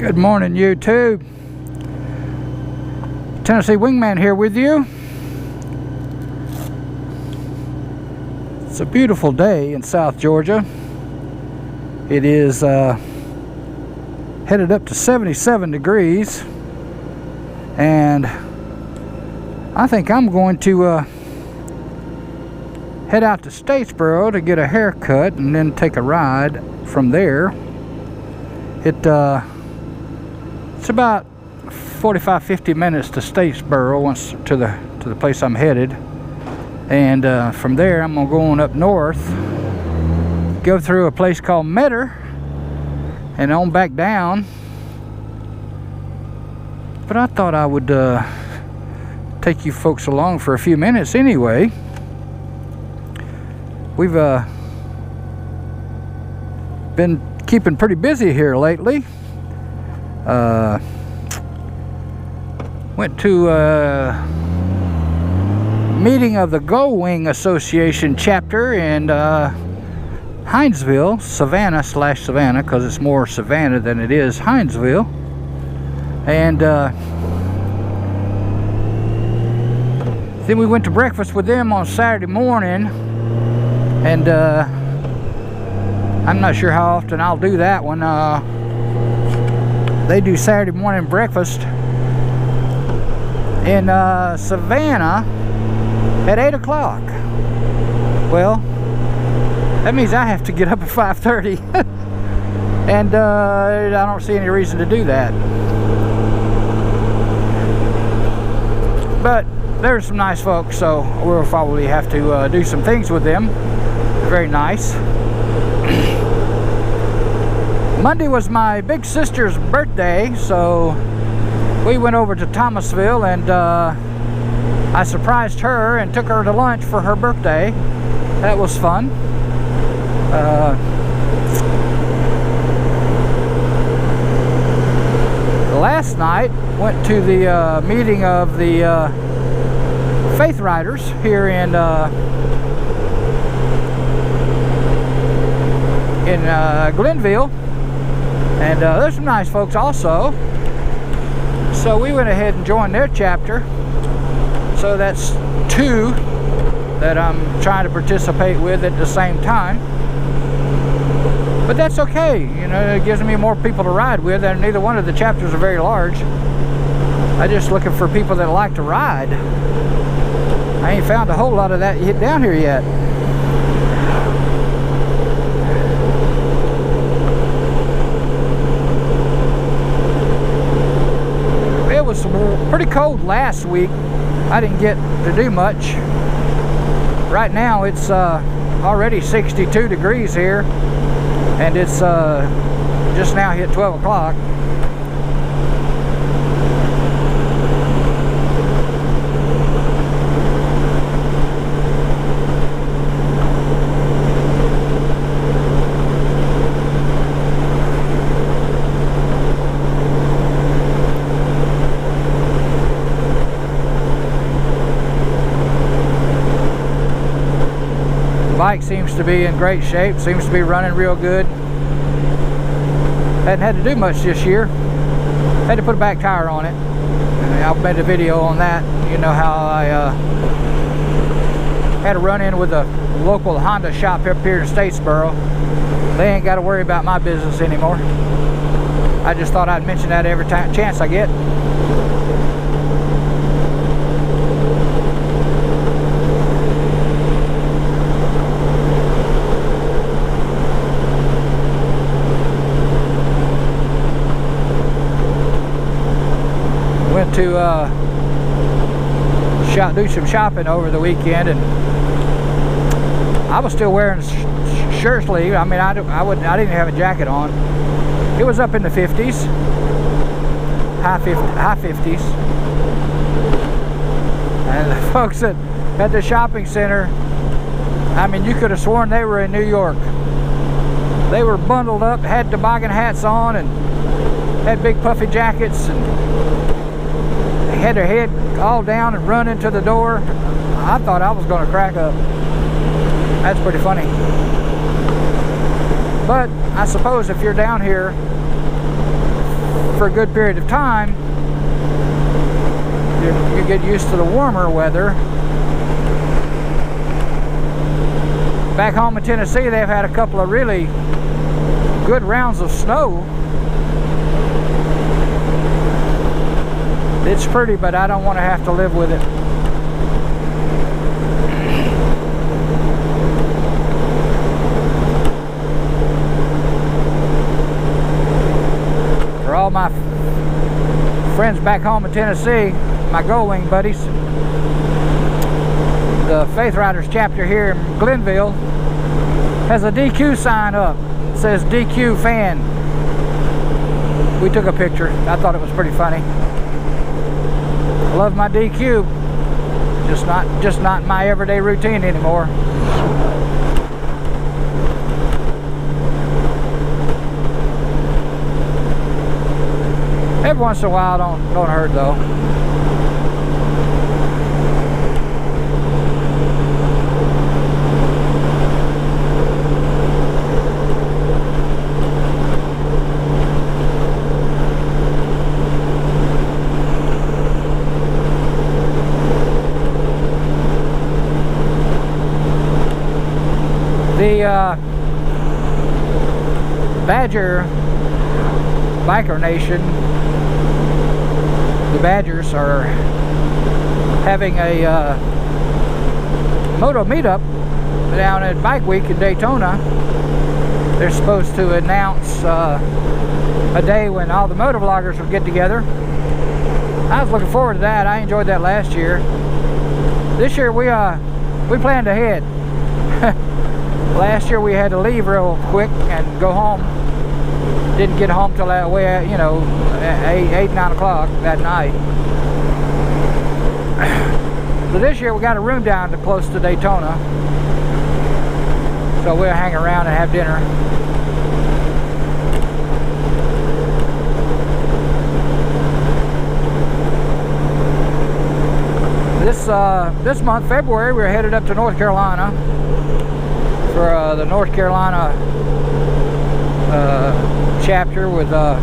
Good morning, YouTube. Tennessee Wingman here with you. It's a beautiful day in South Georgia. It is headed up to 77 degrees, and I think I'm going to head out to Statesboro to get a haircut and then take a ride from there. It's about 45-50 minutes to Statesboro, once to the place I'm headed, and from there I'm gonna go on up north, go through a place called Metter, and on back down. But I thought I would take you folks along for a few minutes anyway. We've been keeping pretty busy here lately. Went to a meeting of the Gull Wing Association chapter in Hinesville, Savannah, because it's more Savannah than it is Hinesville. And then we went to breakfast with them on Saturday morning, and I'm not sure how often I'll do that one. They do Saturday morning breakfast in Savannah at 8 o'clock. Well, that means I have to get up at 5:30, and I don't see any reason to do that. But there's some nice folks, so we'll probably have to do some things with them. Very nice. Monday was my big sister's birthday, so we went over to Thomasville, and I surprised her and took her to lunch for her birthday. That was fun. Last night went to the meeting of the Faith Riders here in Glenville, and there's some nice folks also. So we went ahead and joined their chapter. So that's two that I'm trying to participate with at the same time. But that's okay, you know, it gives me more people to ride with, and neither one of the chapters are very large. I'm just looking for people that like to ride. I ain't found a whole lot of that down here yet. It was pretty cold last week. I didn't get to do much. Right now it's already 62 degrees here, and it's just now hit 12 o'clock. Bike seems to be in great shape, seems to be running real good. Hadn't had to do much this year. Had to put a back tire on it. I've made a video on that. You know how I had a run-in with a local Honda shop up here in Statesboro. They ain't got to worry about my business anymore. I just thought I'd mention that every chance I get. To do some shopping over the weekend, and I was still wearing shirt sleeve. I mean, I didn't have a jacket on. It was up in the 50s, high 50s, and the folks at the shopping center, I mean, you could have sworn they were in New York. They were bundled up, had toboggan hats on, and had big puffy jackets, and had their head all down and run into the door. I thought I was going to crack up. That's pretty funny. But I suppose if you're down here for a good period of time, you get used to the warmer weather. Back home in Tennessee, they've had a couple of really good rounds of snow. It's pretty, but I don't want to have to live with it. For all my friends back home in Tennessee, my Gold Wing buddies, the Faith Riders chapter here in Glenville has a DQ sign up. It says DQ fan. We took a picture. I thought it was pretty funny. I love my DQ. Just not my everyday routine anymore. Every once in a while don't hurt though. The Badger Biker Nation, the Badgers are having a moto meetup down at Bike Week in Daytona. They're supposed to announce a day when all the moto vloggers will get together. I was looking forward to that. I enjoyed that last year. This year we planned ahead. Last year we had to leave real quick and go home. Didn't get home till that way, you know, 8, 9 o'clock that night. So this year we got a room down to close to Daytona. So we'll hang around and have dinner. This month, February, we're headed up to North Carolina for the North Carolina chapter with the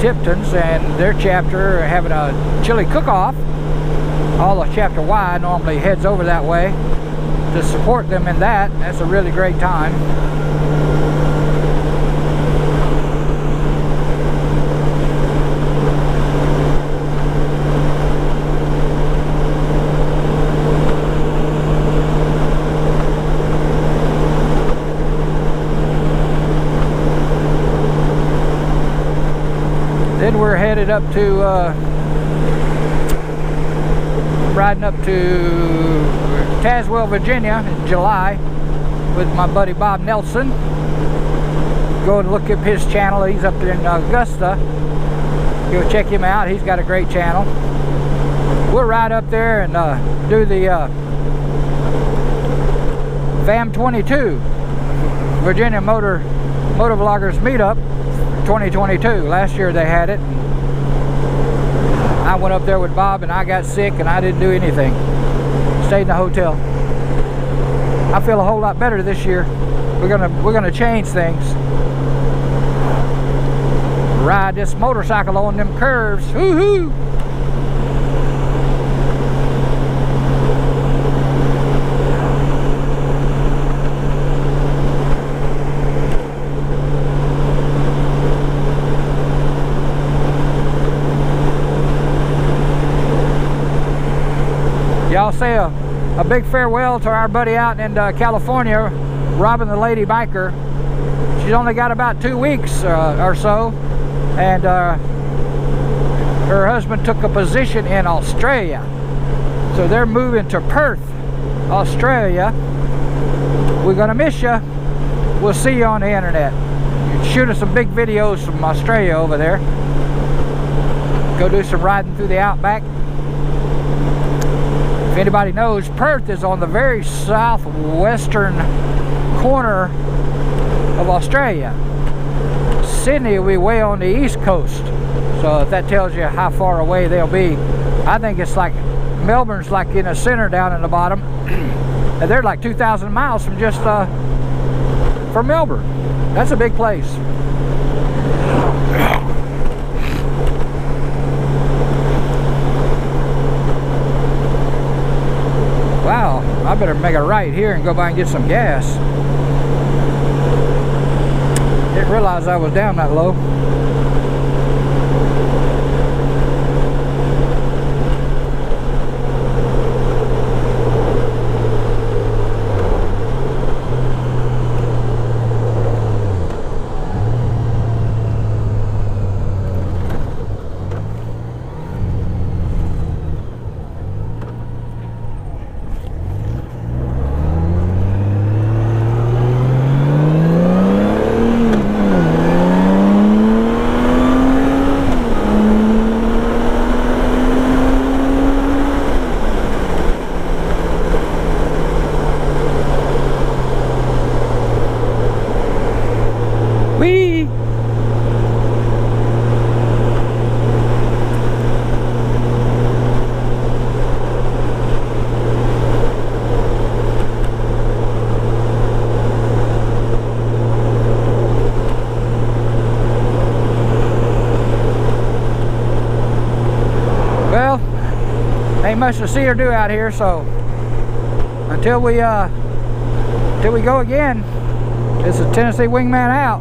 Tiptons and their chapter having a chili cook-off. All the chapter Y normally heads over that way to support them in that. That's a really great time. Then we're headed up to, riding up to Tazewell, Virginia in July with my buddy Bob Nelson. Go and look up his channel. He's up there in Augusta. Go check him out. He's got a great channel. We'll ride up there and do the VAM 22 Virginia Motor Vloggers Meetup 2022. Last year they had it. I went up there with Bob and I got sick and I didn't do anything. Stayed in the hotel. I feel a whole lot better this year. We're gonna change things. Ride this motorcycle on them curves. Woohoo! Y'all say a big farewell to our buddy out in California, Robin the Lady Biker. She's only got about 2 weeks or so, and her husband took a position in Australia. So they're moving to Perth, Australia. We're gonna miss you. We'll see you on the internet. Shoot us some big videos from Australia over there. Go do some riding through the outback. If anybody knows, Perth is on the very southwestern corner of Australia. Sydney will be way on the east coast. So if that tells you how far away they'll be, I think it's like Melbourne's like in the center down in the bottom. And they're like 2,000 miles from just from Melbourne. That's a big place. I better make a right here and go by and get some gas. Didn't realize I was down that low. Well, ain't much to see or do out here, so until we go again, this is Tennessee Wingman out.